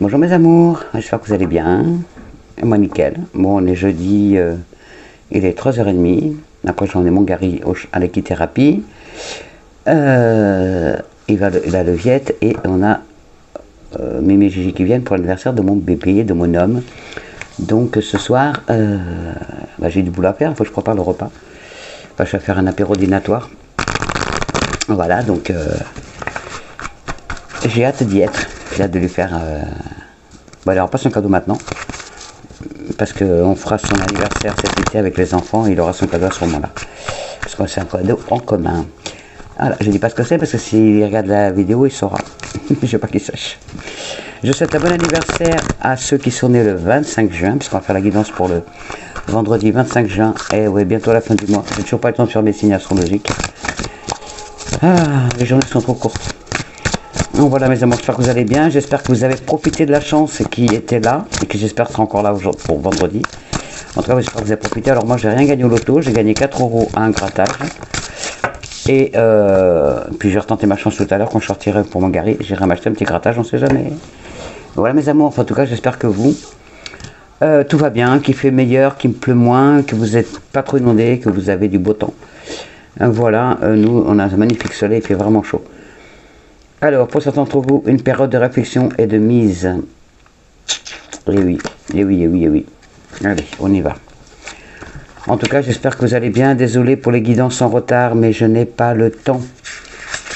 Bonjour mes amours, j'espère que vous allez bien. Et moi nickel. Bon, on est jeudi, il est 3h30. Après j'en ai mon Gary à l'équithérapie. Il a le Viette et on a Mémé et Gigi qui viennent pour l'anniversaire de mon bébé, de mon homme. Donc ce soir, j'ai du boulot à faire, il faut que je prépare le repas. Enfin, je vais faire un apéro dînatoire. Voilà, donc j'ai hâte d'y être. J'ai hâte de lui faire... Bon, il n'aura pas son cadeau maintenant, parce qu'on fera son anniversaire cet été avec les enfants, et il aura son cadeau à ce moment-là. Parce que c'est un cadeau en commun. Voilà, je ne dis pas ce que c'est, parce que s'il regarde la vidéo, il saura. Je ne veux pas qu'il sache. Je souhaite un bon anniversaire à ceux qui sont nés le 25 juin, parce qu'on va faire la guidance pour le vendredi 25 juin, et ouais, bientôt à la fin du mois. J'ai toujours pas le temps de faire mes signes astrologiques. Ah, les journées sont trop courtes. Donc voilà mes amours, j'espère que vous allez bien, j'espère que vous avez profité de la chance qui était là, et que j'espère sera encore là pour vendredi. En tout cas, j'espère que vous avez profité. Alors moi, j'ai rien gagné au loto, j'ai gagné 4 € à un grattage. Et puis j'ai retenté ma chance tout à l'heure quand je sortirai pour mon Gary, j'irai m'acheter un petit grattage, on sait jamais. Voilà mes amours, enfin, en tout cas, j'espère que vous, tout va bien, qu'il fait meilleur, qu'il me pleut moins, que vous n'êtes pas trop inondés, que vous avez du beau temps. Voilà, nous, on a un magnifique soleil, il fait vraiment chaud. Alors, pour certains d'entre vous, une période de réflexion et de mise. Et oui, et oui, et oui, et oui. Allez, on y va. En tout cas, j'espère que vous allez bien. Désolé pour les guidances en retard, mais je n'ai pas le temps.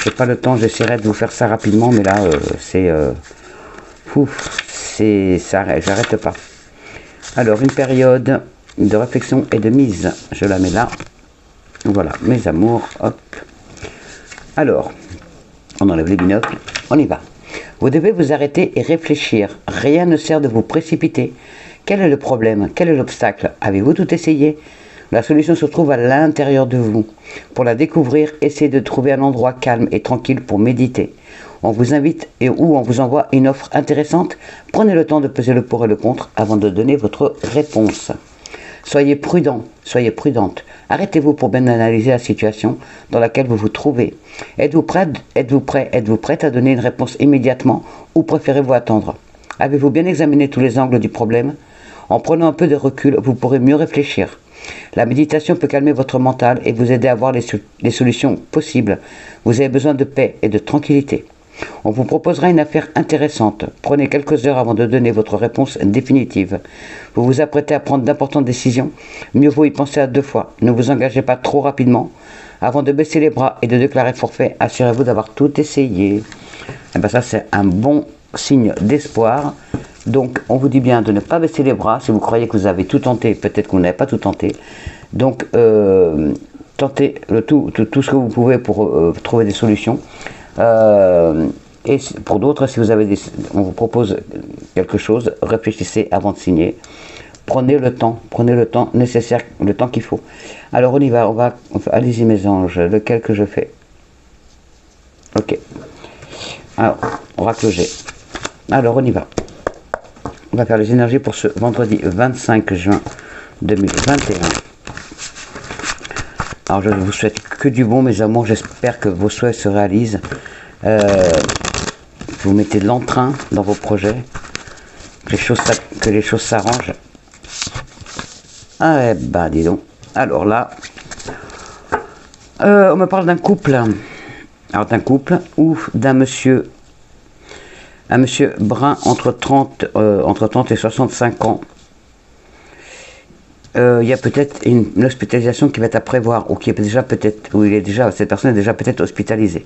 Je n'ai pas le temps, j'essaierai de vous faire ça rapidement, mais là, j'arrête pas. Alors, une période de réflexion et de mise. Je la mets là. Voilà, mes amours, hop. Alors... on enlève les binocles, on y va. Vous devez vous arrêter et réfléchir. Rien ne sert de vous précipiter. Quel est le problème? Quel est l'obstacle? Avez-vous tout essayé? La solution se trouve à l'intérieur de vous. Pour la découvrir, essayez de trouver un endroit calme et tranquille pour méditer. On vous invite ou on vous envoie une offre intéressante. Prenez le temps de peser le pour et le contre avant de donner votre réponse. Soyez prudent, soyez prudente. Arrêtez-vous pour bien analyser la situation dans laquelle vous vous trouvez. Êtes-vous prête à donner une réponse immédiatement ou préférez-vous attendre? Avez-vous bien examiné tous les angles du problème? En prenant un peu de recul, vous pourrez mieux réfléchir. La méditation peut calmer votre mental et vous aider à voir les solutions possibles. Vous avez besoin de paix et de tranquillité. On vous proposera une affaire intéressante. Prenez quelques heures avant de donner votre réponse définitive. Vous vous apprêtez à prendre d'importantes décisions. Mieux vaut y penser à 2 fois. Ne vous engagez pas trop rapidement. Avant de baisser les bras et de déclarer forfait, assurez-vous d'avoir tout essayé. Et bien ça, c'est un bon signe d'espoir. Donc, on vous dit bien de ne pas baisser les bras. Si vous croyez que vous avez tout tenté, peut-être que vous n'avez pas tout tenté. Donc, tentez tout ce que vous pouvez pour trouver des solutions. Et pour d'autres, si vous avez on vous propose quelque chose, réfléchissez avant de signer. Prenez le temps nécessaire, le temps qu'il faut. Alors on y va, allez-y mes anges, lequel que je fais? Ok. Alors, oracle G. Alors on y va. On va faire les énergies pour ce vendredi 25 juin 2021. Alors je ne vous souhaite que du bon mes amours, j'espère que vos souhaits se réalisent. Vous mettez de l'entrain dans vos projets, que les choses s'arrangent. Ah ben dis donc. Alors là, on me parle d'un couple. Alors d'un couple ou d'un monsieur, un monsieur brun entre 30 et 65 ans. Il y a peut-être une hospitalisation qui va être à prévoir, ou qui est déjà peut-être, cette personne est déjà peut-être hospitalisée.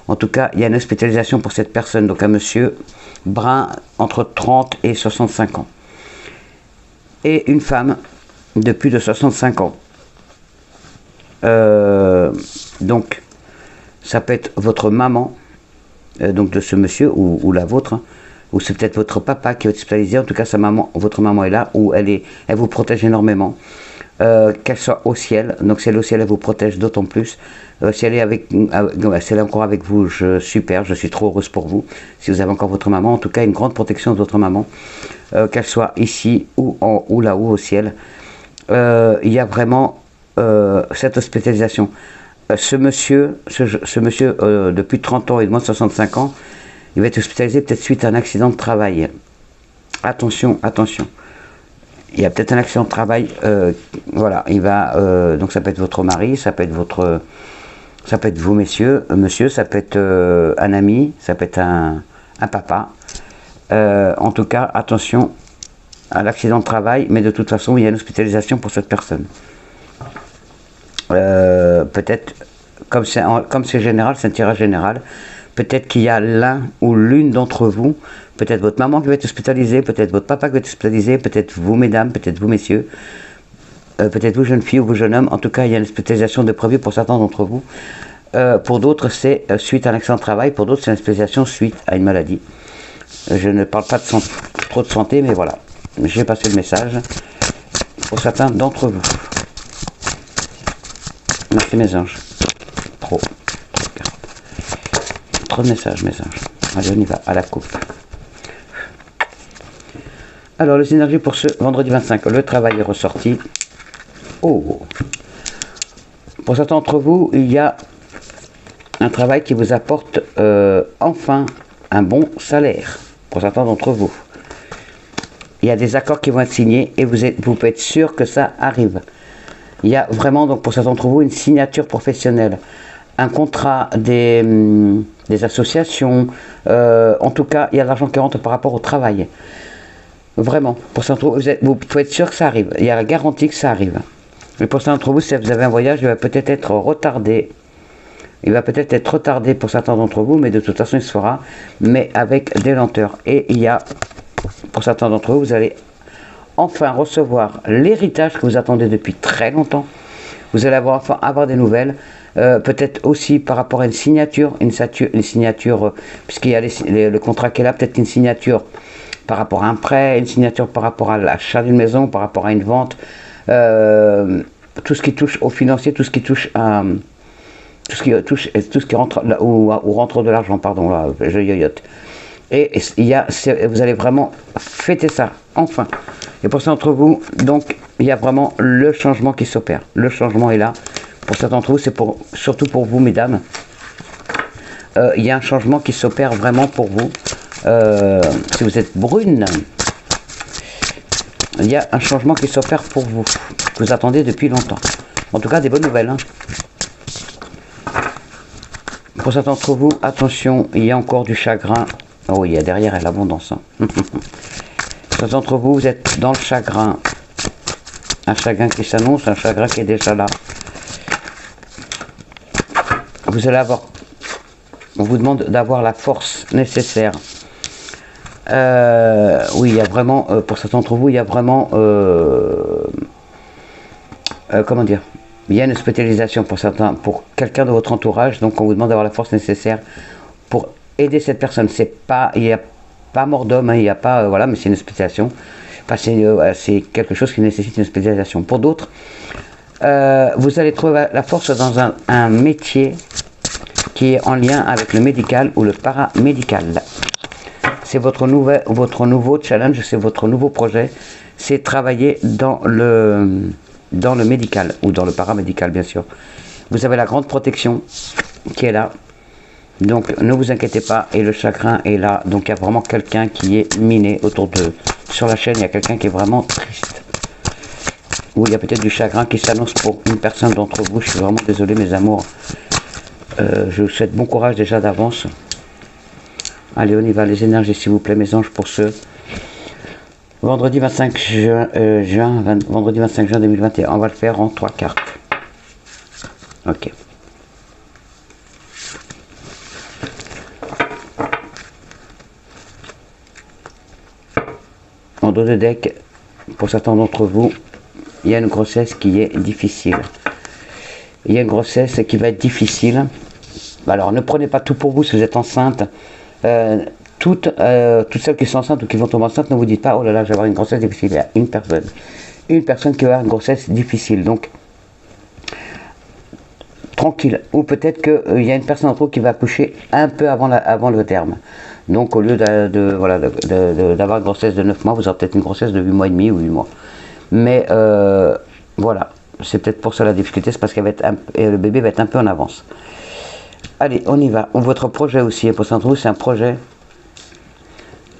En tout cas, il y a une hospitalisation pour cette personne, donc un monsieur brun entre 30 et 65 ans. Et une femme de plus de 65 ans. Donc, ça peut être votre maman, donc de ce monsieur, ou la vôtre, hein, ou c'est peut-être votre papa qui est hospitalisé. En tout cas, votre maman est là, où elle vous protège énormément. Qu'elle soit au ciel, donc si elle est au ciel, elle vous protège d'autant plus. Si elle est encore avec vous, super, je suis trop heureuse pour vous. Si vous avez encore votre maman, en tout cas une grande protection de votre maman, qu'elle soit ici ou là-haut au ciel. Il y a vraiment cette hospitalisation. Ce monsieur de plus de 30 ans et de moins de 65 ans, il va être hospitalisé peut-être suite à un accident de travail. Attention, attention. Il y a peut-être un accident de travail, voilà, il va, donc ça peut être votre mari, ça peut être vous, monsieur, ça peut être un ami, ça peut être un papa. En tout cas, attention à l'accident de travail, mais de toute façon, il y a une hospitalisation pour cette personne. Peut-être, comme c'est général, c'est un tirage général, peut-être qu'il y a l'un ou l'une d'entre vous, peut-être votre maman qui va être hospitalisée, peut-être votre papa qui va être hospitalisé, peut-être vous mesdames, peut-être vous messieurs, peut-être vous jeune fille ou vous jeune homme. En tout cas, il y a une hospitalisation de prévue pour certains d'entre vous. Pour d'autres, c'est suite à un accident de travail, pour d'autres, c'est une hospitalisation suite à une maladie. Je ne parle pas de trop de santé, mais voilà. J'ai passé le message pour certains d'entre vous. Merci mes anges. Trop de messages, mes anges. Allez, on y va, à la coupe. Alors, les énergies pour ce vendredi 25. Le travail est ressorti. Oh! Pour certains d'entre vous, il y a un travail qui vous apporte enfin un bon salaire. Pour certains d'entre vous. Il y a des accords qui vont être signés et vous pouvez être sûr que ça arrive. Il y a vraiment, donc pour certains d'entre vous, une signature professionnelle. Un contrat, des associations. En tout cas, il y a de l'argent qui rentre par rapport au travail. Vraiment. Pour certains d'entre vous, vous pouvez être sûr que ça arrive. Il y a la garantie que ça arrive. Mais pour certains d'entre vous, si vous avez un voyage, il va peut-être être retardé. Il va peut-être être retardé pour certains d'entre vous, mais de toute façon, il se fera, mais avec des lenteurs. Et il y a, pour certains d'entre vous, vous allez enfin recevoir l'héritage que vous attendez depuis très longtemps. Vous allez enfin avoir des nouvelles, peut-être aussi par rapport à une signature, puisqu'il y a le contrat qui est là, peut-être une signature par rapport à un prêt, une signature par rapport à l'achat d'une maison, par rapport à une vente, tout ce qui touche au financier, tout ce qui touche à... tout ce qui rentre là, ou rentre de l'argent, pardon, là, je yoyote. Et vous allez vraiment fêter ça, enfin. Et pour certains d'entre vous, donc, il y a vraiment le changement qui s'opère. Le changement est là. Pour certains d'entre vous, c'est surtout pour vous, mesdames. Il y a un changement qui s'opère vraiment pour vous. Si vous êtes brune, il y a un changement qui s'opère pour vous, que vous attendez depuis longtemps. En tout cas, des bonnes nouvelles, hein. Pour certains d'entre vous, attention, il y a encore du chagrin. Oh oui, il y a derrière l'abondance. Hein. Pour certains d'entre vous, vous êtes dans le chagrin. Un chagrin qui s'annonce, un chagrin qui est déjà là. Vous allez avoir... On vous demande d'avoir la force nécessaire. Oui, il y a vraiment... pour certains d'entre vous, il y a vraiment... comment dire ? Il y a une hospitalisation pour certains, pour quelqu'un de votre entourage, donc on vous demande d'avoir la force nécessaire pour aider cette personne. Il n'y a pas mort d'homme, hein, il n'y a pas, voilà, mais c'est une hospitalisation. Enfin, c'est quelque chose qui nécessite une hospitalisation. Pour d'autres, vous allez trouver la force dans un métier qui est en lien avec le médical ou le paramédical. C'est votre nouveau challenge, c'est votre nouveau projet, c'est travailler dans le médical, ou dans le paramédical bien sûr. Vous avez la grande protection qui est là, donc ne vous inquiétez pas, et le chagrin est là, donc il y a vraiment quelqu'un qui est miné autour de... Sur la chaîne, il y a quelqu'un qui est vraiment triste. Ou il y a peut-être du chagrin qui s'annonce pour une personne d'entre vous, je suis vraiment désolé mes amours. Je vous souhaite bon courage déjà d'avance. Allez, on y va, les énergies s'il vous plaît mes anges pour ce... Vendredi 25 vendredi 25 juin 2021, on va le faire en 3 cartes. Ok. En dos de deck, pour certains d'entre vous, il y a une grossesse qui est difficile. Il y a une grossesse qui va être difficile. Alors, ne prenez pas tout pour vous si vous êtes enceinte. Toutes celles qui sont enceintes ou qui vont tomber enceintes, ne vous dites pas, oh là là, je vais avoir une grossesse difficile. Il y a une personne qui va avoir une grossesse difficile. Donc, tranquille. Ou peut-être qu'il y a une personne d'entre vous qui va accoucher un peu avant le terme. Donc, au lieu d'avoir une grossesse de 9 mois, vous aurez peut-être une grossesse de 8 mois et demi ou 8 mois. Mais, voilà. C'est peut-être pour ça la difficulté, c'est parce que le bébé va être un peu en avance. Allez, on y va. Votre projet aussi, pour d'entre vous, c'est un projet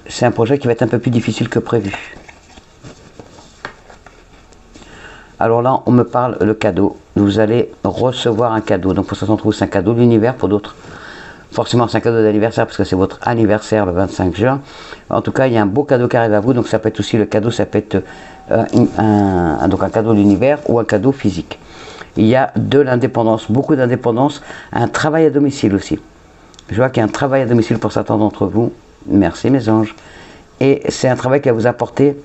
c'est un projet qui va être un peu plus difficile que prévu. Alors là, on me parle le cadeau. Vous allez recevoir un cadeau. Donc pour certains d'entre vous, c'est un cadeau de l'univers. Pour d'autres, forcément, c'est un cadeau d'anniversaire parce que c'est votre anniversaire le 25 juin. En tout cas, il y a un beau cadeau qui arrive à vous. Donc ça peut être aussi le cadeau, ça peut être donc un cadeau de l'univers ou un cadeau physique. Il y a de l'indépendance, beaucoup d'indépendance, un travail à domicile aussi. Je vois qu'il y a un travail à domicile pour certains d'entre vous. Merci mes anges. Et c'est un travail qui va vous apporter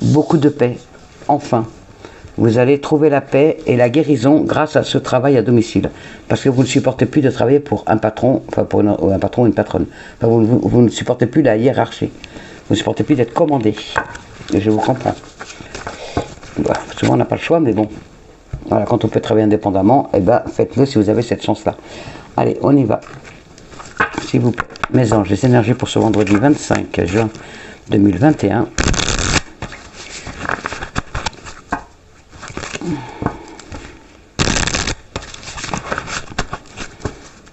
beaucoup de paix. Enfin, vous allez trouver la paix et la guérison grâce à ce travail à domicile. Parce que vous ne supportez plus de travailler pour un patron, enfin pour un patron ou une patronne. Enfin, vous ne supportez plus la hiérarchie. Vous ne supportez plus d'être commandé. Et je vous comprends. Bah, souvent on n'a pas le choix, mais bon. Voilà, quand on peut travailler indépendamment, eh ben, faites-le si vous avez cette chance-là. Allez, on y va. S'il vous plaît. Mes anges, les énergies pour ce vendredi 25 juin 2021.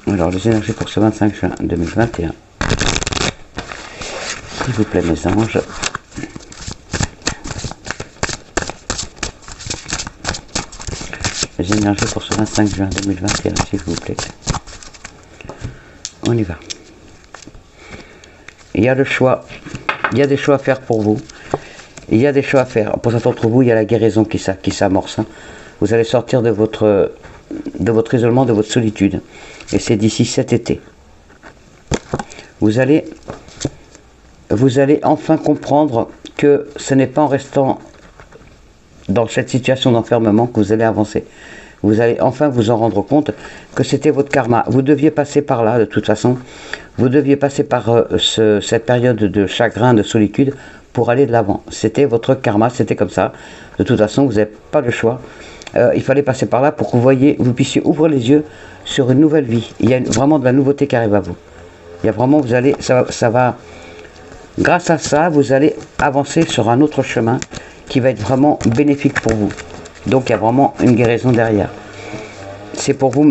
Alors, les énergies pour ce 25 juin 2021. S'il vous plaît, mes anges. Les énergies pour ce 25 juin 2021, s'il vous plaît. On y va. Il y a le choix. Il y a des choix à faire pour vous. Il y a des choix à faire. Pour certains d'entre vous, il y a la guérison qui s'amorce. Vous allez sortir de votre isolement, de votre solitude. Et c'est d'ici cet été. Vous allez enfin comprendre que ce n'est pas en restant dans cette situation d'enfermement que vous allez avancer. Vous allez enfin vous en rendre compte que c'était votre karma. Vous deviez passer par là, de toute façon. Vous deviez passer par cette période de chagrin, de solitude, pour aller de l'avant. C'était votre karma, c'était comme ça. De toute façon, vous n'avez pas le choix. Il fallait passer par là pour que vous puissiez ouvrir les yeux sur une nouvelle vie. Il y a vraiment de la nouveauté qui arrive à vous. Il y a vraiment, ça va, grâce à ça, vous allez avancer sur un autre chemin qui va être vraiment bénéfique pour vous. Donc il y a vraiment une guérison derrière. C'est pour vous,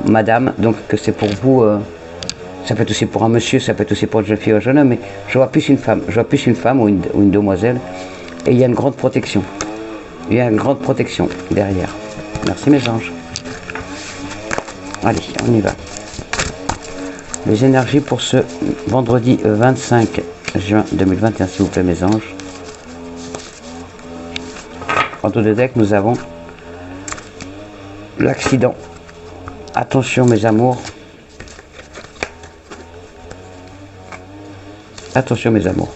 madame, donc que c'est pour vous, ça peut être aussi pour un monsieur, ça peut être aussi pour une jeune fille ou un jeune homme, mais je vois plus une femme, ou une demoiselle, et il y a une grande protection. Il y a une grande protection derrière. Merci mes anges. Allez, on y va. Les énergies pour ce vendredi 25 juin 2021, s'il vous plaît mes anges. En tout de deck, nous avons l'accident. Attention mes amours. Attention mes amours.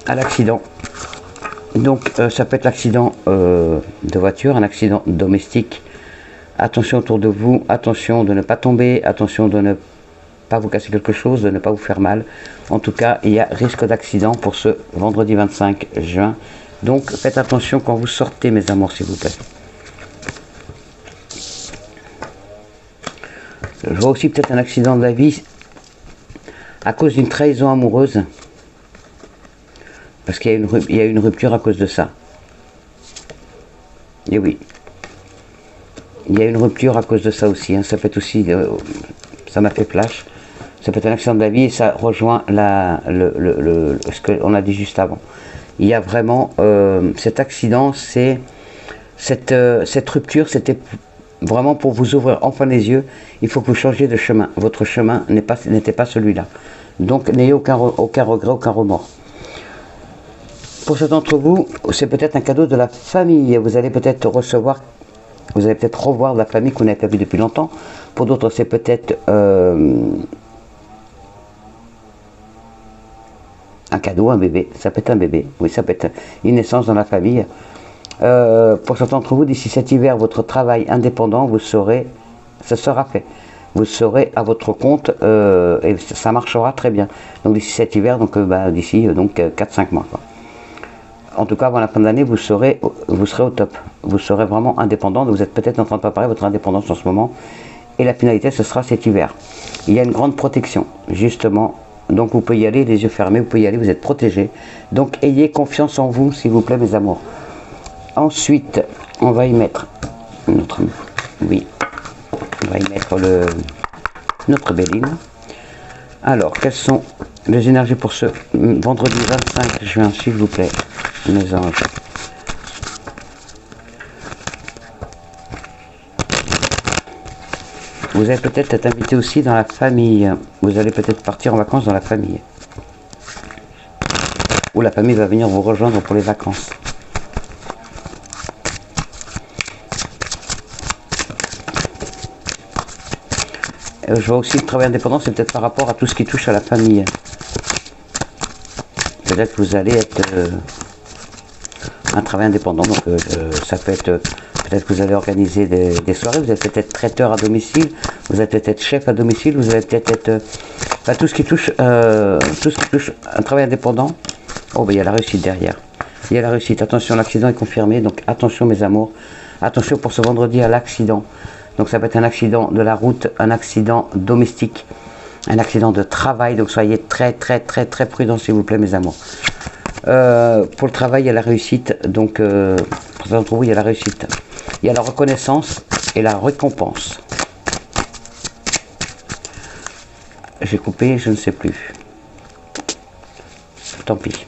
À l'accident. Donc ça peut être l'accident de voiture, un accident domestique. Attention autour de vous, attention de ne pas tomber, attention de ne pas vous casser quelque chose, de ne pas vous faire mal. En tout cas, il y a risque d'accident pour ce vendredi 25 juin. Donc faites attention quand vous sortez mes amours s'il vous plaît. Je vois aussi peut-être un accident de la vie à cause d'une trahison amoureuse. Parce qu'il y a une rupture à cause de ça. Et oui. Il y a une rupture à cause de ça aussi. Ça peut être aussi, ça m'a fait flash. Ça peut être un accident de la vie et ça rejoint ce qu'on a dit juste avant. Il y a vraiment cet accident, cette rupture, c'était vraiment pour vous ouvrir enfin les yeux. Il faut que vous changiez de chemin. Votre chemin n'était pas celui-là. Donc n'ayez aucun regret, aucun remords. Pour certains d'entre vous, c'est peut-être un cadeau de la famille. Vous allez peut-être revoir de la famille que vous n'avez pas vue depuis longtemps. Pour d'autres, c'est peut-être un cadeau, un bébé. Ça peut être un bébé. Oui, ça peut être une naissance dans la famille. Pour certains d'entre vous, d'ici cet hiver, votre travail indépendant, ça sera fait. Vous serez à votre compte et ça marchera très bien. Donc d'ici cet hiver, d'ici 4-5 mois. Quoi. En tout cas, avant la fin de l'année, vous serez au top. Vous serez vraiment indépendant. Vous êtes peut-être en train de préparer votre indépendance en ce moment. Et la finalité, ce sera cet hiver. Il y a une grande protection, justement. Donc vous pouvez y aller, les yeux fermés, vous pouvez y aller, vous êtes protégés. Donc ayez confiance en vous, s'il vous plaît, mes amours. Ensuite, on va y mettre notre Béline. Alors, quelles sont les énergies pour ce vendredi 25 juin, s'il vous plaît, mes anges? Vous allez peut-être être invité aussi dans la famille. Vous allez peut-être partir en vacances dans la famille. Ou la famille va venir vous rejoindre pour les vacances. Je vois aussi le travail indépendant, c'est peut-être par rapport à tout ce qui touche à la famille. Peut-être que vous allez être un travail indépendant, donc ça peut être, peut-être que vous allez organiser des soirées, vous allez peut-être être traiteur à domicile, vous allez peut-être être chef à domicile, vous allez peut-être être, enfin, tout ce qui touche un travail indépendant. Oh, ben il y a la réussite derrière. Il y a la réussite. Attention, l'accident est confirmé, donc attention mes amours. Attention pour ce vendredi à l'accident. Donc ça peut être un accident de la route, un accident domestique, un accident de travail. Donc soyez très prudents s'il vous plaît mes amours. Pour le travail, il y a la réussite. Donc pour certains d'entre vous, il y a la réussite. Il y a la reconnaissance et la récompense. J'ai coupé, je ne sais plus. Tant pis.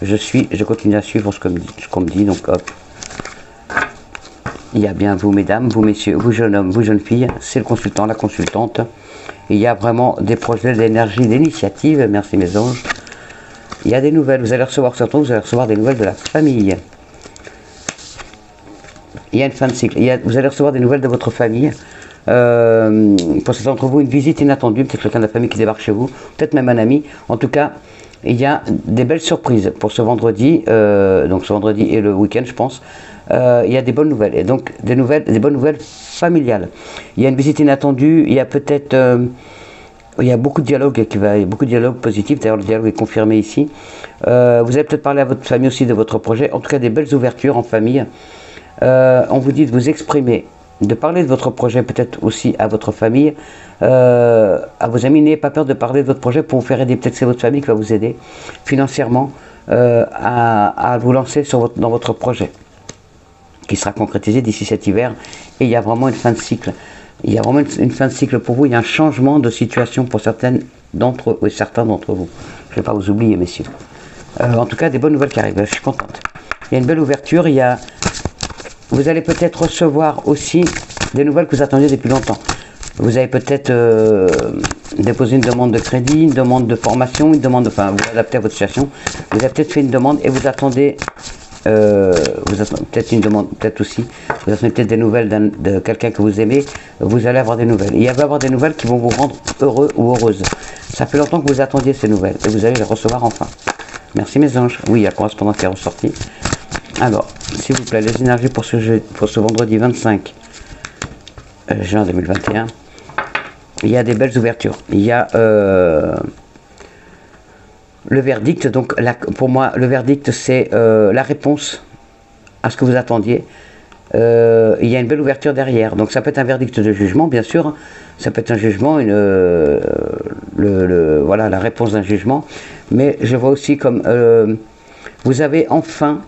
Je continue à suivre ce qu'on me dit, donc hop. Il y a bien vous mesdames, vous messieurs, vous jeunes hommes, vous jeunes filles, c'est le consultant, la consultante. Il y a vraiment des projets d'énergie, d'initiative, merci mes anges. Il y a des nouvelles, vous allez recevoir certains, vous allez recevoir des nouvelles de la famille. Il y a une fin de cycle, vous allez recevoir des nouvelles de votre famille. Pour certains d'entre vous, une visite inattendue, peut-être quelqu'un de la famille qui débarque chez vous, peut-être même un ami. En tout cas, il y a des belles surprises pour ce vendredi, donc ce vendredi et le week-end je pense. Il y a des bonnes nouvelles, et donc des bonnes nouvelles familiales. Il y a une visite inattendue, il y a peut-être, il y a beaucoup de dialogue beaucoup de dialogue positif, d'ailleurs le dialogue est confirmé ici. Vous allez peut-être parler à votre famille aussi de votre projet, en tout cas des belles ouvertures en famille. On vous dit de vous exprimer, de parler de votre projet peut-être aussi à votre famille, à vos amis. N'ayez pas peur de parler de votre projet pour vous faire aider, peut-être c'est votre famille qui va vous aider financièrement à vous lancer dans votre projet, qui sera concrétisé d'ici cet hiver. Et il y a vraiment une fin de cycle. Il y a vraiment une fin de cycle pour vous. Il y a un changement de situation pour certains d'entre vous. Je ne vais pas vous oublier, messieurs. En tout cas, des bonnes nouvelles qui arrivent. Je suis contente. Il y a une belle ouverture. Vous allez peut-être recevoir aussi des nouvelles que vous attendiez depuis longtemps. Vous avez peut-être déposé une demande de crédit, une demande de formation, enfin, vous adaptez à votre situation. Vous avez peut-être fait une demande et vous attendez. Vous attendez peut-être une demande, peut-être aussi, vous attendez peut-être des nouvelles de quelqu'un que vous aimez, vous allez avoir des nouvelles. Il va y avoir des nouvelles qui vont vous rendre heureux ou heureuse. Ça fait longtemps que vous attendiez ces nouvelles et vous allez les recevoir enfin. Merci mes anges. Oui, il y a la correspondance qui est ressortie. Alors, s'il vous plaît, les énergies pour ce vendredi 25 juin 2021. Il y a des belles ouvertures. Il y a le verdict, donc pour moi le verdict c'est la réponse à ce que vous attendiez. Il y a une belle ouverture derrière, donc ça peut être un verdict de jugement bien sûr, ça peut être un jugement, voilà la réponse d'un jugement, mais je vois aussi comme vous avez enfin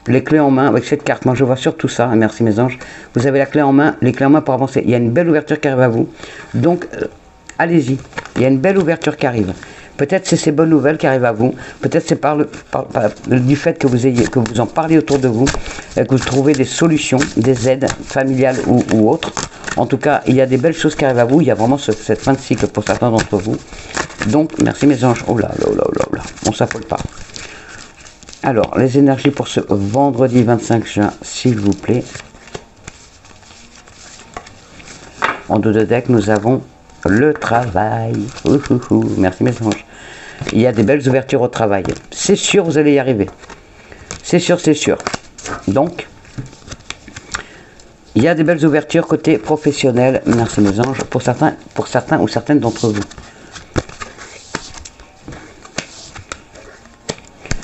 les clés en main avec cette carte. Moi je vois surtout ça, merci mes anges, vous avez la clé en main, les clés en main pour avancer. Il y a une belle ouverture qui arrive à vous, donc allez-y, il y a une belle ouverture qui arrive. Peut-être c'est ces bonnes nouvelles qui arrivent à vous, peut-être c'est du fait que vous en parlez autour de vous, que vous trouvez des solutions, des aides familiales ou autres. En tout cas, il y a des belles choses qui arrivent à vous, il y a vraiment cette fin de cycle pour certains d'entre vous. Donc, merci mes anges. Oh là là là là là, on s'affole pas. Alors, les énergies pour ce vendredi 25 juin, s'il vous plaît. En dos de deck, nous avons le travail. Merci mes anges. Il y a des belles ouvertures au travail. C'est sûr, vous allez y arriver. C'est sûr, c'est sûr. Donc, il y a des belles ouvertures côté professionnel. Merci mes anges. Pour certains ou certaines d'entre vous.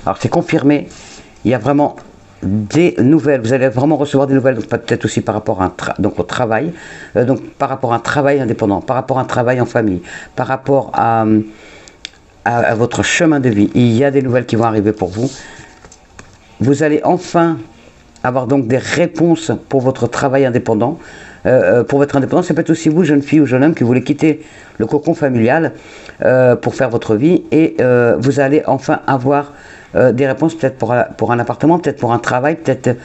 Alors, c'est confirmé. Il y a vraiment des nouvelles. Vous allez vraiment recevoir des nouvelles. Peut-être aussi par rapport à au travail. Donc, par rapport à un travail indépendant. Par rapport à un travail en famille. Par rapport à votre chemin de vie. Il y a des nouvelles qui vont arriver pour vous. Vous allez enfin avoir donc des réponses pour votre travail indépendant. pour votre indépendance. Ça peut être aussi vous, jeune fille ou jeune homme, qui voulez quitter le cocon familial pour faire votre vie, et vous allez enfin avoir des réponses, peut-être pour un appartement, peut-être pour un travail, peut-être...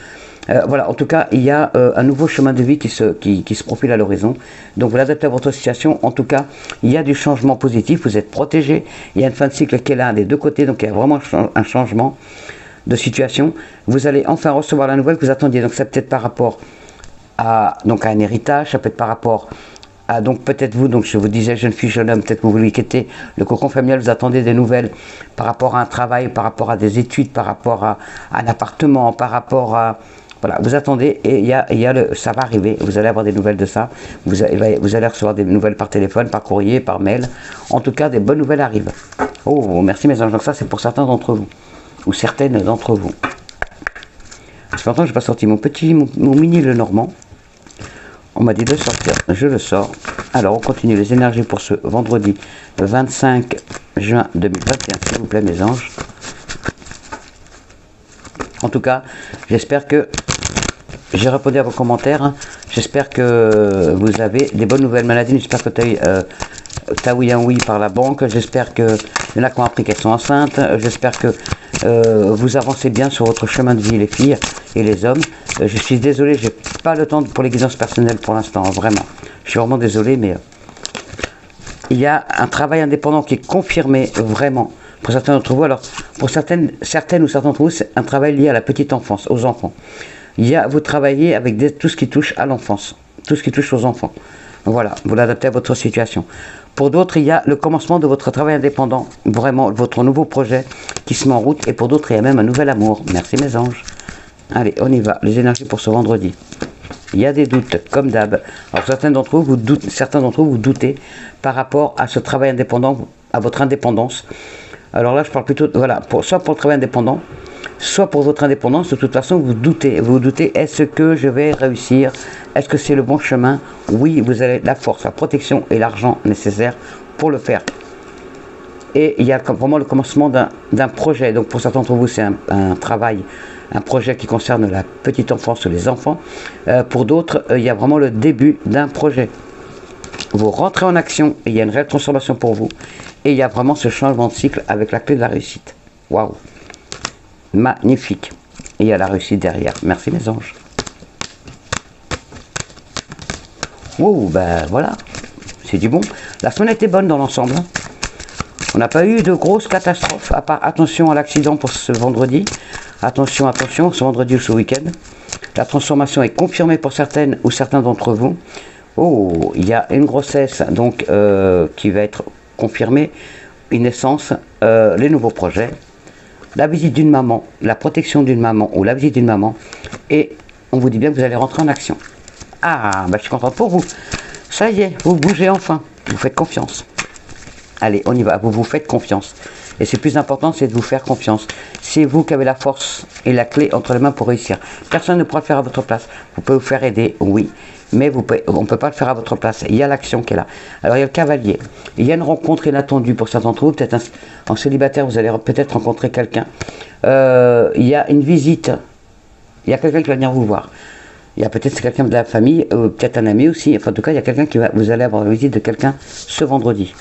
voilà, en tout cas, il y a un nouveau chemin de vie qui se profile à l'horizon. Donc vous l'adaptez à votre situation. En tout cas, il y a du changement positif, vous êtes protégé. Il y a une fin de cycle qui est là des deux côtés, donc il y a vraiment un changement de situation. Vous allez enfin recevoir la nouvelle que vous attendiez. Donc ça peut être par rapport à un héritage, ça peut être par rapport à, donc peut-être vous, donc je vous disais, jeune fille, jeune homme, peut-être que vous voulez quitter le cocon familial, vous attendez des nouvelles par rapport à un travail, par rapport à des études, par rapport à un appartement, par rapport à... Voilà, vous attendez et ça va arriver, vous allez avoir des nouvelles de ça, vous allez recevoir des nouvelles par téléphone, par courrier, par mail. En tout cas, des bonnes nouvelles arrivent. Oh, merci mes anges, donc ça c'est pour certains d'entre vous, ou certaines d'entre vous. Ça fait longtemps que je n'ai pas sorti mon mini le Normand. On m'a dit de sortir, je le sors. Alors on continue les énergies pour ce vendredi 25 juin 2021, s'il vous plaît mes anges. En tout cas, j'espère que j'ai répondu à vos commentaires. J'espère que vous avez des bonnes nouvelles maladies. J'espère que tu as oui un oui par la banque. J'espère que il y en a qui ont appris qu'elles sont enceintes. J'espère que vous avancez bien sur votre chemin de vie, les filles et les hommes. Je suis désolé, j'ai pas le temps pour les guidances personnelles pour l'instant, vraiment. Je suis vraiment désolé, mais il y a un travail indépendant qui est confirmé, vraiment. Pour certains d'entre vous, alors pour certaines ou certains d'entre vous, c'est un travail lié à la petite enfance, aux enfants. Vous travaillez avec tout ce qui touche à l'enfance, tout ce qui touche aux enfants. Voilà, vous l'adaptez à votre situation. Pour d'autres, il y a le commencement de votre travail indépendant, vraiment votre nouveau projet qui se met en route. Et pour d'autres, il y a même un nouvel amour. Merci mes anges. Allez, on y va. Les énergies pour ce vendredi. Il y a des doutes, comme d'hab. Alors certains d'entre vous doutez par rapport à ce travail indépendant, à votre indépendance. Alors là, je parle plutôt, voilà, soit pour le travail indépendant, soit pour votre indépendance. De toute façon, vous doutez, est-ce que je vais réussir? Est-ce que c'est le bon chemin? Oui, vous avez la force, la protection et l'argent nécessaires pour le faire. Et il y a vraiment le commencement d'un projet. Donc pour certains d'entre vous, c'est un travail, un projet qui concerne la petite enfance ou les enfants. Pour d'autres, il y a vraiment le début d'un projet. Vous rentrez en action et il y a une réelle transformation pour vous. Et il y a vraiment ce changement de cycle avec la clé de la réussite. Waouh! Magnifique. Et il y a la réussite derrière. Merci mes anges. Wow, ben voilà. C'est du bon. La semaine était bonne dans l'ensemble. Hein. On n'a pas eu de grosses catastrophes. À part attention à l'accident pour ce vendredi. Attention, attention, ce vendredi ou ce week-end. La transformation est confirmée pour certaines ou certains d'entre vous. Oh, il y a une grossesse donc qui va être confirmée, une naissance, les nouveaux projets, la visite d'une maman, la protection d'une maman ou la visite d'une maman, et on vous dit bien que vous allez rentrer en action. Ah, bah, je suis contente pour vous. Ça y est, vous bougez enfin, vous faites confiance. Allez, on y va, vous faites confiance. Et c'est plus important, c'est de vous faire confiance. C'est vous qui avez la force et la clé entre les mains pour réussir. Personne ne pourra le faire à votre place. Vous pouvez vous faire aider, oui. Mais on ne peut pas le faire à votre place. Il y a l'action qui est là. Alors il y a le cavalier. Il y a une rencontre inattendue pour certains d'entre vous. Peut-être en célibataire, vous allez peut-être rencontrer quelqu'un. Il y a une visite. Il y a quelqu'un qui va venir vous voir. Il y a peut-être quelqu'un de la famille, peut-être un ami aussi. Enfin, en tout cas, il y a quelqu'un vous allez avoir la visite de quelqu'un ce vendredi.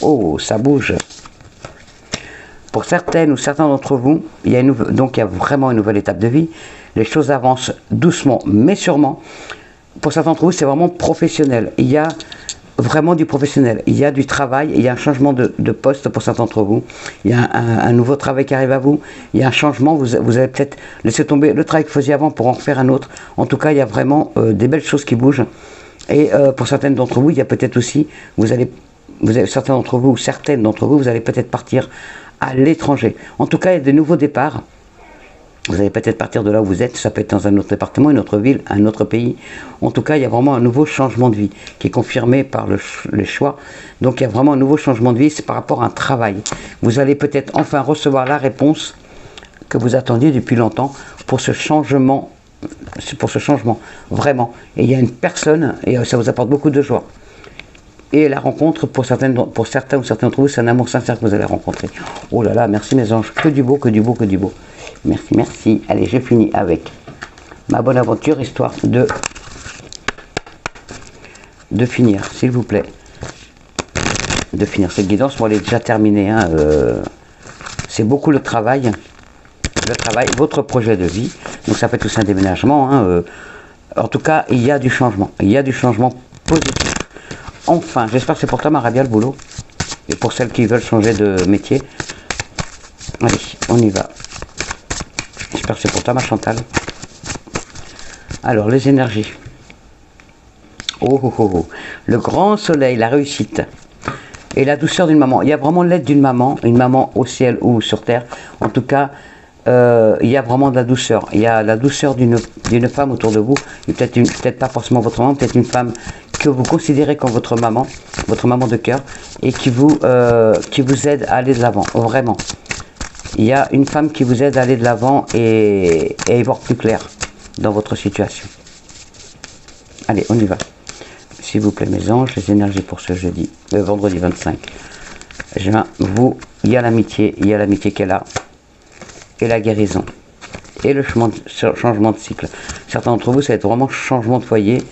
Oh, ça bouge. Pour certaines ou certains d'entre vous, il y a vraiment une nouvelle étape de vie. Les choses avancent doucement, mais sûrement. Pour certains d'entre vous, c'est vraiment professionnel. Il y a vraiment du professionnel. Il y a du travail, il y a un changement de poste pour certains d'entre vous. Il y a un nouveau travail qui arrive à vous. Il y a un changement, vous allez peut-être laisser tomber le travail que vous faisiez avant pour en refaire un autre. En tout cas, il y a vraiment des belles choses qui bougent. Et pour certaines d'entre vous, il y a peut-être aussi, certains d'entre vous ou certaines d'entre vous, vous allez peut-être partir à l'étranger. En tout cas, il y a de nouveaux départs. Vous allez peut-être partir de là où vous êtes, ça peut être dans un autre département, une autre ville, un autre pays. En tout cas, il y a vraiment un nouveau changement de vie qui est confirmé par les choix. Donc il y a vraiment un nouveau changement de vie, c'est par rapport à un travail. Vous allez peut-être enfin recevoir la réponse que vous attendiez depuis longtemps pour ce changement, vraiment. Et il y a une personne, et ça vous apporte beaucoup de joie. Et la rencontre, pour certains ou certains d'entre vous, c'est un amour sincère que vous allez rencontrer. Oh là là, merci mes anges, que du beau, que du beau, que du beau. Merci, merci. Allez, je finis avec ma bonne aventure, histoire de de finir, s'il vous plaît. De finir cette guidance. Moi, elle est déjà terminée. Hein, c'est beaucoup le travail. Votre projet de vie. Donc ça peut être aussi un déménagement. Hein, en tout cas, il y a du changement. Il y a du changement positif. Enfin, j'espère que c'est pour toi, Marabia, le boulot. Et pour celles qui veulent changer de métier. Allez, on y va. J'espère que c'est pour toi, ma Chantal. Alors, les énergies. Oh, oh, oh, oh. Le grand soleil, la réussite. Et la douceur d'une maman. Il y a vraiment l'aide d'une maman, une maman au ciel ou sur terre. En tout cas, il y a vraiment de la douceur. Il y a la douceur d'une femme autour de vous. Peut-être pas forcément votre maman, peut-être une femme que vous considérez comme votre maman de cœur, et qui vous aide à aller de l'avant, vraiment. Il y a une femme qui vous aide à aller de l'avant et y voir plus clair dans votre situation. Allez, on y va. S'il vous plaît, mes anges, les énergies pour ce jeudi, vendredi 25 juin, il y a l'amitié qu'elle a, et la guérison, et le changement de cycle. Certains d'entre vous, ça va être vraiment changement de foyer.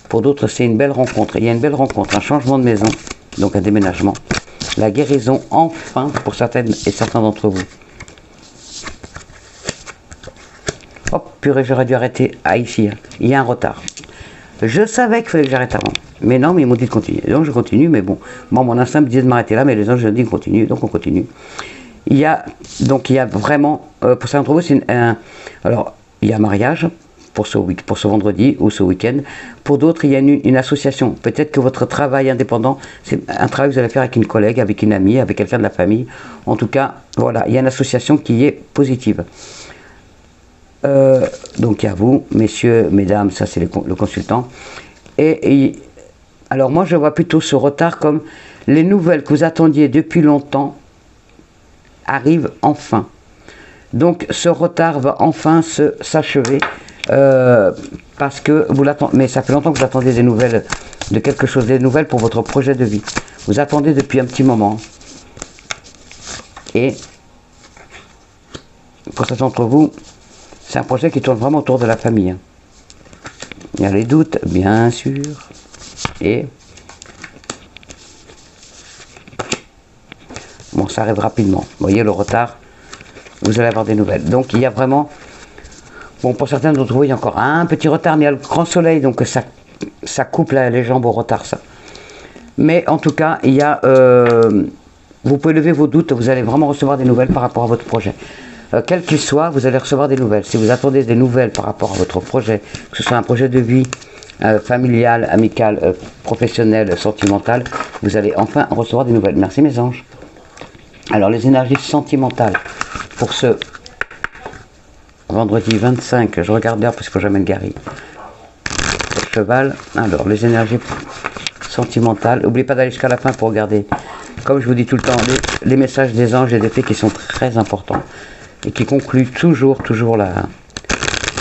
Pour d'autres, c'est une belle rencontre. Il y a une belle rencontre, un changement de maison, donc un déménagement. La guérison, enfin, pour certaines et certains d'entre vous. Hop, purée, j'aurais dû arrêter ici. Il y a un retard. Je savais qu'il fallait que j'arrête avant. Mais non, mais ils m'ont dit de continuer. Donc je continue, mais bon. Moi, mon instinct me disait de m'arrêter là, mais les anges ont dit qu'on continue, donc on continue. Il y a vraiment, pour certains d'entre vous, c'est alors, il y a un mariage pour ce vendredi ou ce week-end. Pour d'autres, il y a une association. Peut-être que votre travail indépendant, c'est un travail que vous allez faire avec une collègue, avec une amie, avec quelqu'un de la famille. En tout cas, voilà, il y a une association qui est positive. Donc il y a vous, messieurs, mesdames, ça c'est le consultant. Alors moi je vois plutôt ce retard comme les nouvelles que vous attendiez depuis longtemps arrivent enfin. Donc ce retard va enfin s'achever parce que vous l'attendez. Mais ça fait longtemps que vous attendez des nouvelles de quelque chose, des nouvelles pour votre projet de vie. Vous attendez depuis un petit moment. Et pour certains d'entre vous, c'est un projet qui tourne vraiment autour de la famille. Il y a les doutes, bien sûr. Et bon, ça arrive rapidement. Vous voyez le retard, vous allez avoir des nouvelles. Donc il y a vraiment, bon, pour certains d'entre vous, il y a encore un petit retard, mais il y a le grand soleil, donc ça coupe les jambes au retard, ça. Mais en tout cas, il y a, vous pouvez lever vos doutes, vous allez vraiment recevoir des nouvelles par rapport à votre projet. Quel qu'il soit, vous allez recevoir des nouvelles. Si vous attendez des nouvelles par rapport à votre projet, que ce soit un projet de vie, familial, amical, professionnel, sentimental, vous allez enfin recevoir des nouvelles. Merci mes anges. Alors les énergies sentimentales pour ce vendredi 25, je regarde bien parce que j'amène Gary. Le cheval, alors les énergies sentimentales, n'oubliez pas d'aller jusqu'à la fin pour regarder, comme je vous dis tout le temps, les messages des anges et des fées qui sont très importants. Et qui conclut toujours là.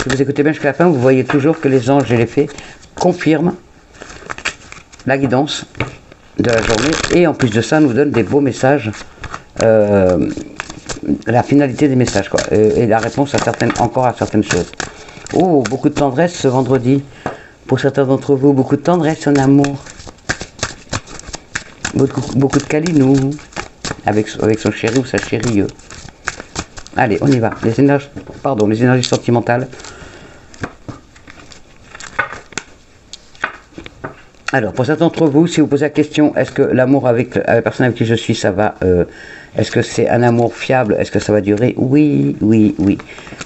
Si vous écoutez bien jusqu'à la fin, vous voyez toujours que les anges et les fées confirment la guidance de la journée. Et en plus de ça, nous donnent des beaux messages, la finalité des messages, quoi, et la réponse à certaines choses. Oh, beaucoup de tendresse ce vendredi. Pour certains d'entre vous, beaucoup de tendresse en amour. Beaucoup de câlinou avec son chéri ou sa chérie. Allez, on y va. Les énergies sentimentales. Alors, pour certains d'entre vous, si vous posez la question, est-ce que l'amour avec la personne avec qui je suis, ça va, est-ce que c'est un amour fiable, est-ce que ça va durer? Oui.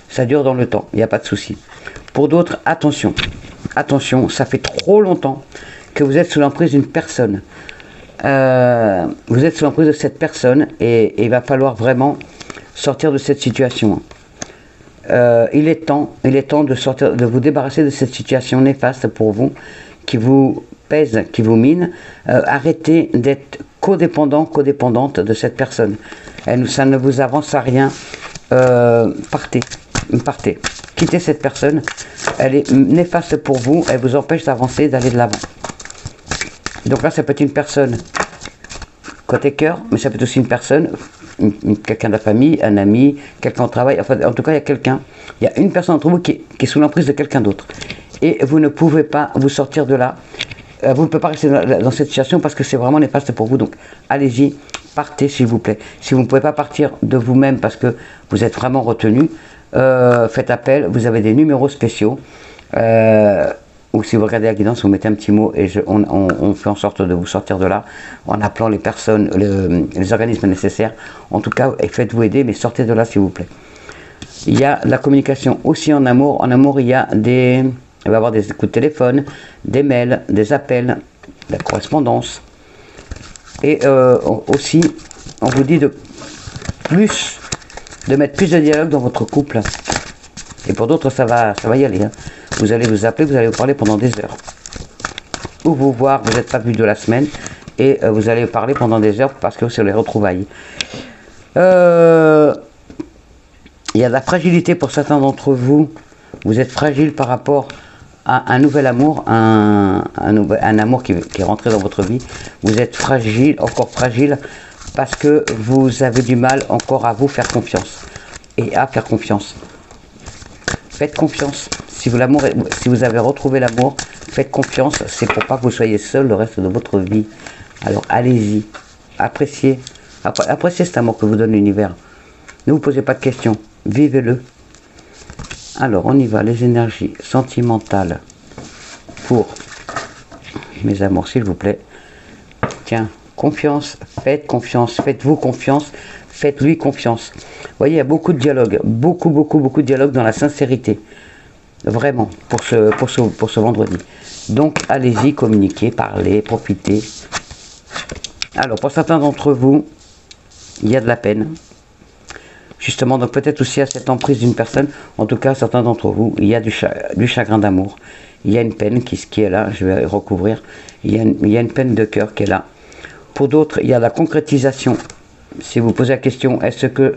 Ça dure dans le temps, il n'y a pas de souci. Pour d'autres, attention, ça fait trop longtemps que vous êtes sous l'emprise d'une personne. Vous êtes sous l'emprise de cette personne et il va falloir vraiment sortir de cette situation. Il est temps de vous débarrasser de cette situation néfaste pour vous, qui vous pèse, qui vous mine. Arrêtez d'être codépendante de cette personne. Ça ne vous avance à rien. Partez. Quittez cette personne. Elle est néfaste pour vous. Elle vous empêche d'avancer, d'aller de l'avant. Donc là, ça peut être une personne côté cœur, mais ça peut être aussi une personne, quelqu'un de la famille, un ami, quelqu'un au travail. Enfin, en tout cas, il y a une personne d'entre vous qui est sous l'emprise de quelqu'un d'autre. Et vous ne pouvez pas vous sortir de là vous ne pouvez pas rester dans cette situation parce que c'est vraiment néfaste pour vous. Donc allez-y, partez s'il vous plaît. Si vous ne pouvez pas partir de vous-même parce que vous êtes vraiment retenu, faites appel, vous avez des numéros spéciaux. Ou si vous regardez la guidance, vous mettez un petit mot et on fait en sorte de vous sortir de là en appelant les personnes, les organismes nécessaires. En tout cas, faites-vous aider, mais sortez de là s'il vous plaît. Il y a la communication aussi en amour. En amour, il va y avoir des coups de téléphone, des mails, des appels, de la correspondance. Et aussi, on vous dit de mettre plus de dialogue dans votre couple. Et pour d'autres, ça va y aller. Hein. Vous allez vous appeler, vous allez vous parler pendant des heures. Ou vous voir, vous n'êtes pas vu de la semaine, et vous allez parler pendant des heures parce que c'est les retrouvailles. Il y a de la fragilité pour certains d'entre vous. Vous êtes fragile par rapport à un nouvel amour, un amour qui est rentré dans votre vie. Vous êtes fragile, encore fragile, parce que vous avez du mal encore à vous faire confiance. Et à faire confiance. Faites confiance. Si vous avez retrouvé l'amour, faites confiance. C'est pour pas que vous soyez seul le reste de votre vie. Alors allez-y. Appréciez cet amour que vous donne l'univers. Ne vous posez pas de questions. Vivez-le. Alors on y va. Les énergies sentimentales pour mes amours, s'il vous plaît. Tiens, confiance. Faites confiance. Faites-vous confiance. Faites-lui confiance. Vous voyez, il y a beaucoup de dialogue. Beaucoup de dialogue dans la sincérité. Vraiment, pour ce vendredi. Donc, allez-y, communiquez, parlez, profitez. Alors, pour certains d'entre vous, il y a de la peine. Justement, donc peut-être aussi à cette emprise d'une personne. En tout cas, certains d'entre vous, il y a du chagrin d'amour. Il y a une peine qui est là. Je vais recouvrir. Il y a une peine de cœur qui est là. Pour d'autres, il y a la concrétisation. Si vous posez la question, est-ce que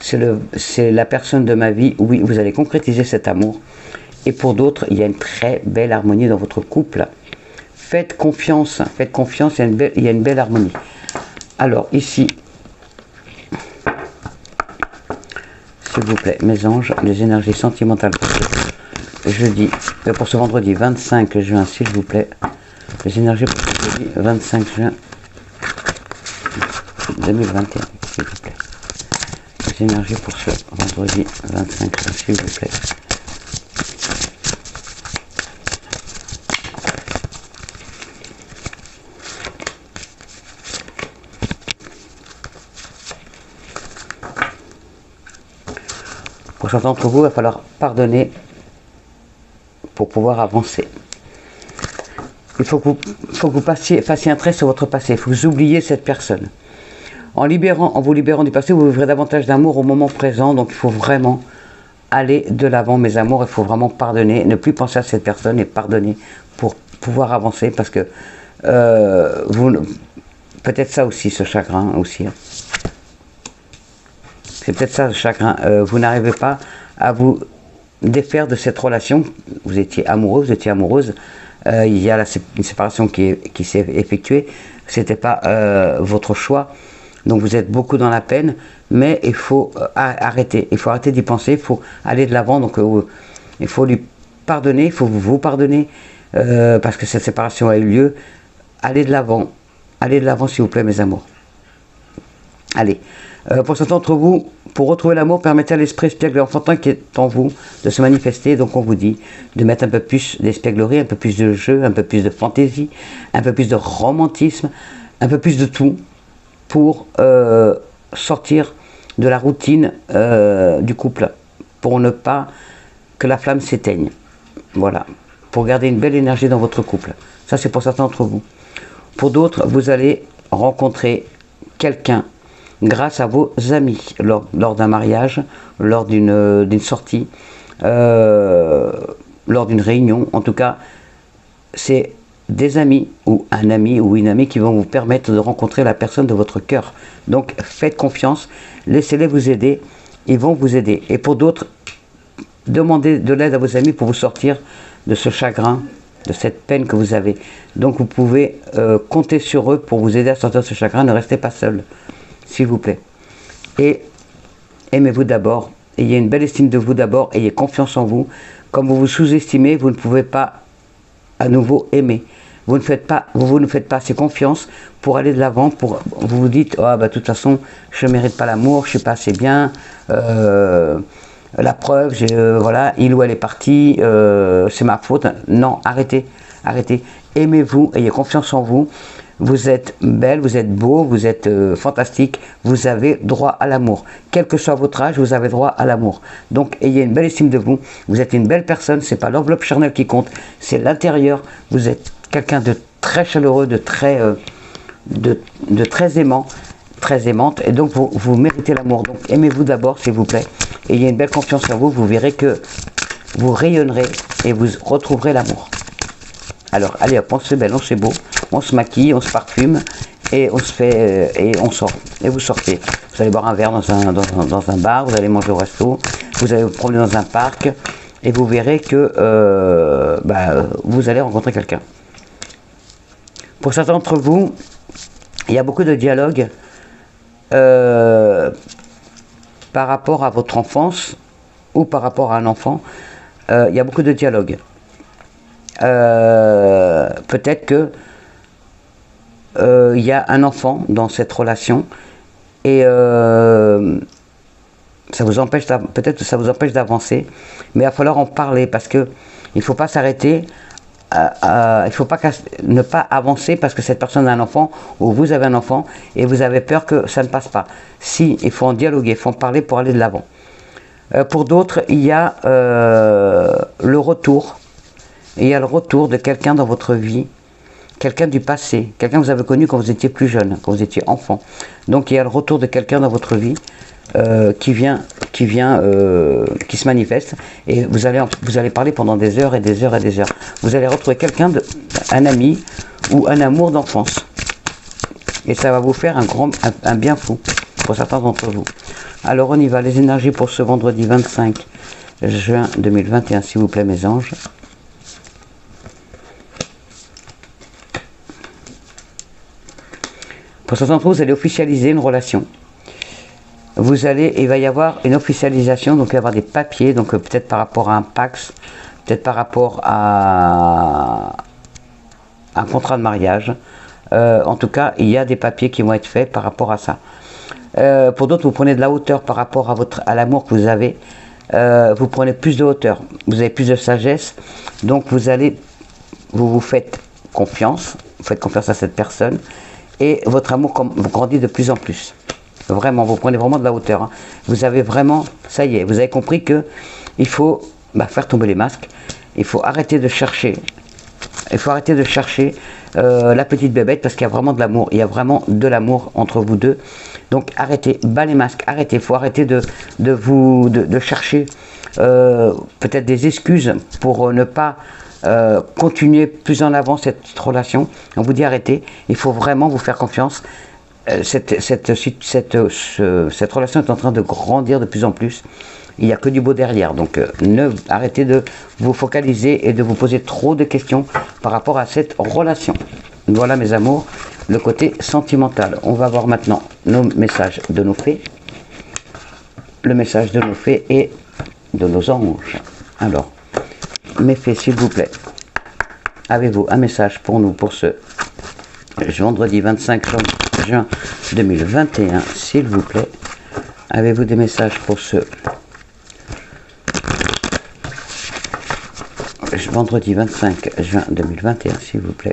c'est la personne de ma vie? Oui, vous allez concrétiser cet amour. Et pour d'autres, il y a une très belle harmonie dans votre couple. Faites confiance, il y a une belle harmonie. Alors ici, s'il vous plaît, mes anges, les énergies sentimentales pour ce vendredi 25 juin, s'il vous plaît. Les énergies pour ce vendredi 25 juin 2021, s'il vous plaît. Les énergies pour ce vendredi 25 juin, s'il vous plaît. Pour certains d'entre vous, il va falloir pardonner pour pouvoir avancer. Il faut que vous fassiez un trait sur votre passé. Il faut que vous oubliez cette personne. En vous libérant du passé, vous ouvrez davantage d'amour au moment présent. Donc il faut vraiment aller de l'avant, mes amours. Il faut vraiment pardonner, ne plus penser à cette personne et pardonner pour pouvoir avancer. Parce que peut-être ça aussi, ce chagrin aussi. Hein. C'est peut-être ça le chagrin. Vous n'arrivez pas à vous défaire de cette relation. Vous étiez amoureux, vous étiez amoureuse. Il y a une séparation qui s'est effectuée. C'était pas votre choix. Donc vous êtes beaucoup dans la peine. Mais il faut arrêter. Il faut arrêter d'y penser. Il faut aller de l'avant. Donc il faut lui pardonner. Il faut vous pardonner. Parce que cette séparation a eu lieu. Allez de l'avant. Allez de l'avant s'il vous plaît mes amours. Allez. Pour certains d'entre vous, pour retrouver l'amour, permettez à l'esprit espiègle et enfantin qui est en vous de se manifester. Donc on vous dit de mettre un peu plus d'espièglerie, un peu plus de jeu, un peu plus de fantaisie, un peu plus de romantisme, un peu plus de tout pour sortir de la routine du couple, pour ne pas que la flamme s'éteigne. Voilà, pour garder une belle énergie dans votre couple. Ça c'est pour certains d'entre vous. Pour d'autres, vous allez rencontrer quelqu'un grâce à vos amis, lors d'un mariage, lors d'une sortie, lors d'une réunion. En tout cas, c'est des amis ou un ami ou une amie qui vont vous permettre de rencontrer la personne de votre cœur. Donc faites confiance, laissez-les vous aider, ils vont vous aider. Et pour d'autres, demandez de l'aide à vos amis pour vous sortir de ce chagrin, de cette peine que vous avez. Donc vous pouvez compter sur eux pour vous aider à sortir de ce chagrin, ne restez pas seul. S'il vous plaît. Et aimez-vous d'abord. Ayez une belle estime de vous d'abord. Ayez confiance en vous. Comme vous vous sous-estimez, vous ne pouvez pas à nouveau aimer. vous ne faites pas assez confiance pour aller de l'avant, vous vous dites, oh, bah, de toute façon, je ne mérite pas l'amour, je ne suis pas assez bien, la preuve, voilà, il ou elle est parti, c'est ma faute. Non, arrêtez, arrêtez. Aimez-vous, ayez confiance en vous. Vous êtes belle, vous êtes beau, vous êtes fantastique, vous avez droit à l'amour. Quel que soit votre âge, vous avez droit à l'amour. Donc, ayez une belle estime de vous. Vous êtes une belle personne, c'est pas l'enveloppe charnelle qui compte, c'est l'intérieur. Vous êtes quelqu'un de très chaleureux, de très aimant, très aimante, et donc vous méritez l'amour. Donc, aimez-vous d'abord, s'il vous plaît. Ayez une belle confiance en vous, vous verrez que vous rayonnerez et vous retrouverez l'amour. Alors, allez hop, on se fait belle, on se fait beau, on se maquille, on se parfume, et on se fait, et on sort. Et vous sortez. Vous allez boire un verre dans un bar, vous allez manger au resto, vous allez vous promener dans un parc, et vous verrez que vous allez rencontrer quelqu'un. Pour certains d'entre vous, il y a beaucoup de dialogues par rapport à votre enfance, ou par rapport à un enfant, il y a beaucoup de dialogues. Peut-être que il y a un enfant dans cette relation et ça vous empêche, peut-être que ça vous empêche d'avancer, mais il va falloir en parler parce que il ne faut pas s'arrêter, il ne faut pas ne pas avancer parce que cette personne a un enfant ou vous avez un enfant et vous avez peur que ça ne passe pas. Si, il faut en dialoguer, il faut en parler pour aller de l'avant. Pour d'autres, il y a le retour. Et il y a le retour de quelqu'un dans votre vie, quelqu'un du passé, quelqu'un que vous avez connu quand vous étiez plus jeune, quand vous étiez enfant. Donc il y a le retour de quelqu'un dans votre vie qui se manifeste, et vous allez parler pendant des heures et des heures et des heures. Vous allez retrouver quelqu'un, un ami ou un amour d'enfance. Et ça va vous faire un bien fou pour certains d'entre vous. Alors on y va, les énergies pour ce vendredi 25 juin 2021, s'il vous plaît mes anges. Pour certains d'entre vous, vous allez officialiser une relation. Il va y avoir une officialisation, donc il va y avoir des papiers, donc peut-être par rapport à un Pax, peut-être par rapport à un contrat de mariage. En tout cas, il y a des papiers qui vont être faits par rapport à ça. Pour d'autres, vous prenez de la hauteur par rapport à l'amour que vous avez. Vous prenez plus de hauteur, vous avez plus de sagesse, donc vous faites confiance, vous faites confiance à cette personne, et votre amour grandit de plus en plus. Vraiment, vous prenez vraiment de la hauteur. Hein. Vous avez vraiment, ça y est, vous avez compris que il faut faire tomber les masques. Il faut arrêter de chercher. Il faut arrêter de chercher la petite bébête parce qu'il y a vraiment de l'amour. Il y a vraiment de l'amour entre vous deux. Donc arrêtez, bas les masques, arrêtez. Il faut arrêter de chercher peut-être des excuses pour ne pas continuer plus en avant cette relation. On vous dit arrêtez. Il faut vraiment vous faire confiance. Cette relation est en train de grandir de plus en plus. Il n'y a que du beau derrière. Donc arrêtez de vous focaliser et de vous poser trop de questions par rapport à cette relation. Voilà mes amours, le côté sentimental. On va voir maintenant nos messages de nos fées. Le message de nos fées et de nos anges. Alors, mes fées, s'il vous plaît, avez-vous un message pour nous pour ce vendredi 25 juin 2021, s'il vous plaît? Avez-vous des messages pour ce vendredi 25 juin 2021, s'il vous plaît?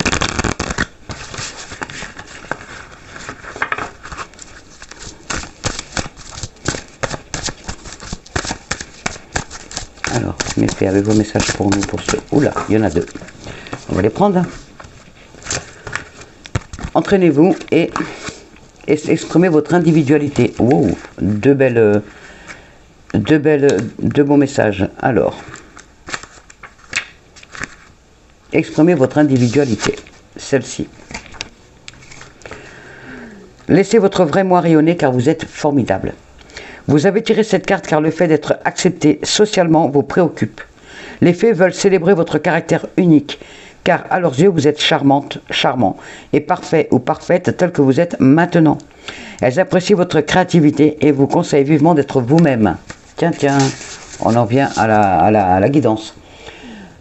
Alors, mes fées, avez-vous un message pour nous pour ce... Oula, il y en a deux. On va les prendre. Entraînez-vous et exprimez votre individualité. Wow, deux beaux messages. Alors, exprimez votre individualité. Celle-ci. Laissez votre vrai moi rayonner car vous êtes formidable. Vous avez tiré cette carte car le fait d'être accepté socialement vous préoccupe. Les fées veulent célébrer votre caractère unique car à leurs yeux vous êtes charmante, charmant et parfait ou parfaite tel que vous êtes maintenant. Elles apprécient votre créativité et vous conseillent vivement d'être vous-même. Tiens, on en vient à la guidance.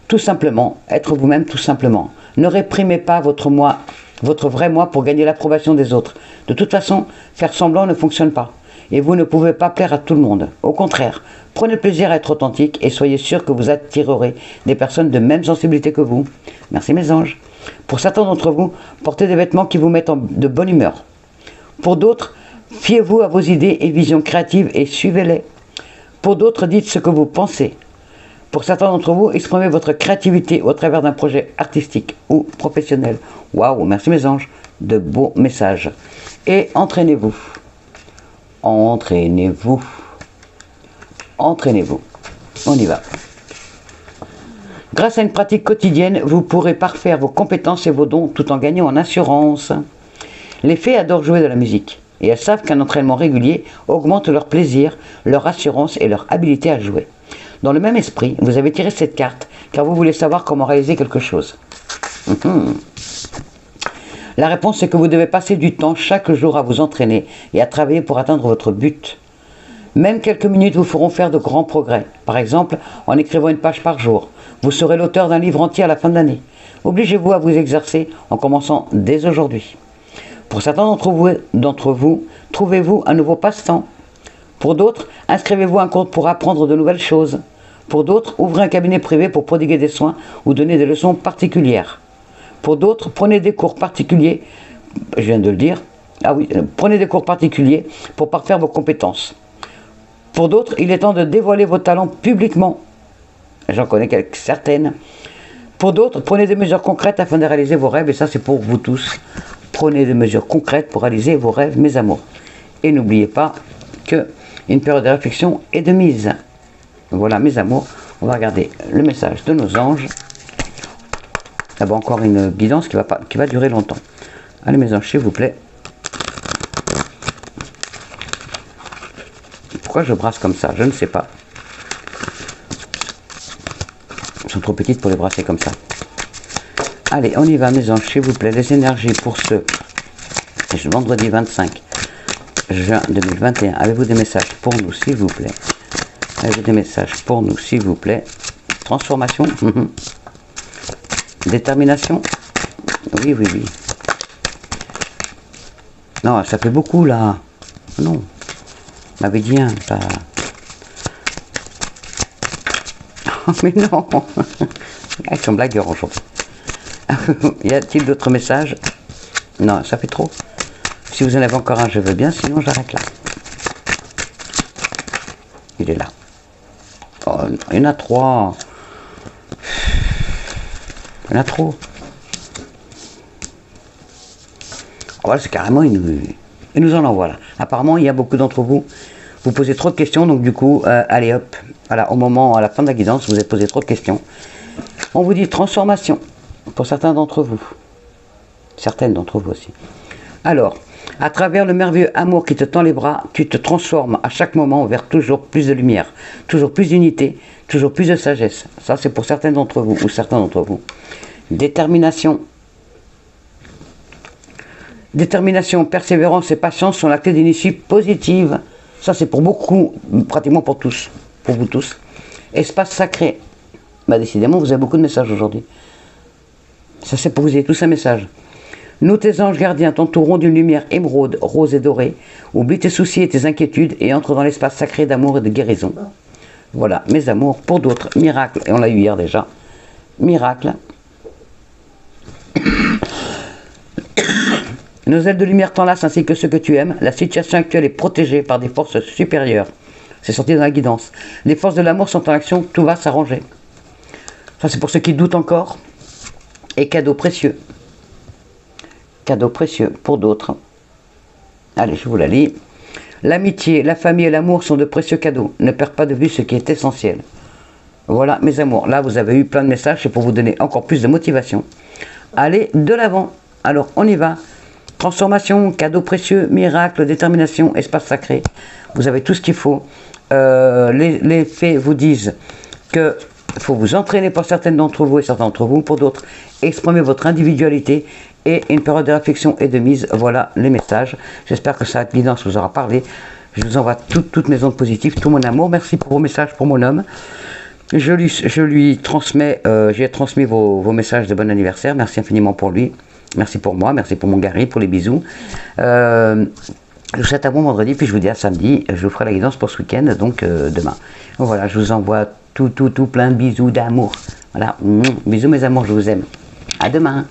Tout simplement, être vous-même tout simplement. Ne réprimez pas votre moi, votre vrai moi pour gagner l'approbation des autres. De toute façon, faire semblant ne fonctionne pas. Et vous ne pouvez pas plaire à tout le monde. Au contraire, prenez plaisir à être authentique et soyez sûr que vous attirerez des personnes de même sensibilité que vous. Merci mes anges. Pour certains d'entre vous, portez des vêtements qui vous mettent de bonne humeur. Pour d'autres, fiez-vous à vos idées et visions créatives et suivez-les. Pour d'autres, dites ce que vous pensez. Pour certains d'entre vous, exprimez votre créativité au travers d'un projet artistique ou professionnel. Waouh, merci mes anges, de beaux messages. Et entraînez-vous. Entraînez-vous. Entraînez-vous. On y va. Grâce à une pratique quotidienne, vous pourrez parfaire vos compétences et vos dons tout en gagnant en assurance. Les fées adorent jouer de la musique et elles savent qu'un entraînement régulier augmente leur plaisir, leur assurance et leur habileté à jouer. Dans le même esprit, vous avez tiré cette carte car vous voulez savoir comment réaliser quelque chose. La réponse est que vous devez passer du temps chaque jour à vous entraîner et à travailler pour atteindre votre but. Même quelques minutes vous feront faire de grands progrès. Par exemple, en écrivant une page par jour, vous serez l'auteur d'un livre entier à la fin de l'année. Obligez-vous à vous exercer en commençant dès aujourd'hui. Pour certains d'entre vous, trouvez-vous un nouveau passe-temps. Pour d'autres, inscrivez-vous à un cours pour apprendre de nouvelles choses. Pour d'autres, ouvrez un cabinet privé pour prodiguer des soins ou donner des leçons particulières. Pour d'autres, prenez des cours particuliers, je viens de le dire, prenez des cours particuliers pour parfaire vos compétences. Pour d'autres, il est temps de dévoiler vos talents publiquement. J'en connais certaines. Pour d'autres, prenez des mesures concrètes afin de réaliser vos rêves, et ça c'est pour vous tous. Prenez des mesures concrètes pour réaliser vos rêves, mes amours. Et n'oubliez pas qu'une période de réflexion est de mise. Voilà, mes amours, on va regarder le message de nos anges. D'abord encore une guidance qui va durer longtemps. Allez mes anges, s'il vous plaît. Pourquoi je brasse comme ça? Je ne sais pas. Elles sont trop petites pour les brasser comme ça. Allez, on y va mes anges, s'il vous plaît. Les énergies pour ce vendredi 25 juin 2021. Avez-vous des messages pour nous, s'il vous plaît? Avez-vous des messages pour nous, s'il vous plaît? Transformation. Détermination. Oui, oui, oui. Non, ça fait beaucoup là. Non. M'avait dit un, pas... Mais non. Ils sont blagueurs aujourd'hui. Y a-t-il d'autres messages? Non, ça fait trop. Si vous en avez encore un, je veux bien, sinon j'arrête là. Il est là. Oh, il y en a 3. Il y en a trop. Voilà, c'est carrément, il nous en envoie là. Apparemment, il y a beaucoup d'entre vous, vous posez trop de questions, donc du coup, allez hop, voilà, à la fin de la guidance, vous avez posé trop de questions. On vous dit transformation, pour certains d'entre vous. Certaines d'entre vous aussi. Alors, à travers le merveilleux amour qui te tend les bras, tu te transformes à chaque moment vers toujours plus de lumière, toujours plus d'unité, toujours plus de sagesse. Ça, c'est pour certains d'entre vous, ou certains d'entre vous. Détermination. Détermination, persévérance et patience sont la clé d'une issue positive. Ça, c'est pour beaucoup, pratiquement pour tous, pour vous tous. Espace sacré. Bah, décidément, vous avez beaucoup de messages aujourd'hui. Ça, c'est pour vous, avez tous un message. Nous, tes anges gardiens, t'entourerons d'une lumière émeraude, rose et dorée. Oublie tes soucis et tes inquiétudes et entre dans l'espace sacré d'amour et de guérison. Voilà, mes amours. Pour d'autres, miracle. Et on l'a eu hier déjà. Miracle. Nos ailes de lumière t'enlacent ainsi que ceux que tu aimes. La situation actuelle est protégée par des forces supérieures. C'est sorti dans la guidance. Les forces de l'amour sont en action, tout va s'arranger. Ça, c'est pour ceux qui doutent encore. Et cadeau précieux. Cadeau précieux pour d'autres. Allez, je vous la lis. L'amitié, la famille et l'amour sont de précieux cadeaux. Ne perds pas de vue ce qui est essentiel. Voilà, mes amours. Là, vous avez eu plein de messages. C'est pour vous donner encore plus de motivation. Allez, de l'avant. Alors, on y va. Transformation, cadeau précieux, miracle, détermination, espace sacré. Vous avez tout ce qu'il faut. Les fées vous disent que il faut vous entraîner pour certaines d'entre vous et certains d'entre vous. Pour d'autres, exprimer votre individualité. Et une période de réflexion et de mise. Voilà les messages. J'espère que cette guidance vous aura parlé. Je vous envoie toutes mes ondes positives, tout mon amour. Merci pour vos messages pour mon homme. Je lui transmets, j'ai transmis vos messages de bon anniversaire. Merci infiniment pour lui. Merci pour moi, merci pour mon Gary, pour les bisous. Je vous souhaite un bon vendredi, puis je vous dis à samedi. Je vous ferai la guidance pour ce week-end, donc demain. Voilà, je vous envoie tout plein de bisous d'amour. Voilà, bisous mes amours, je vous aime. À demain.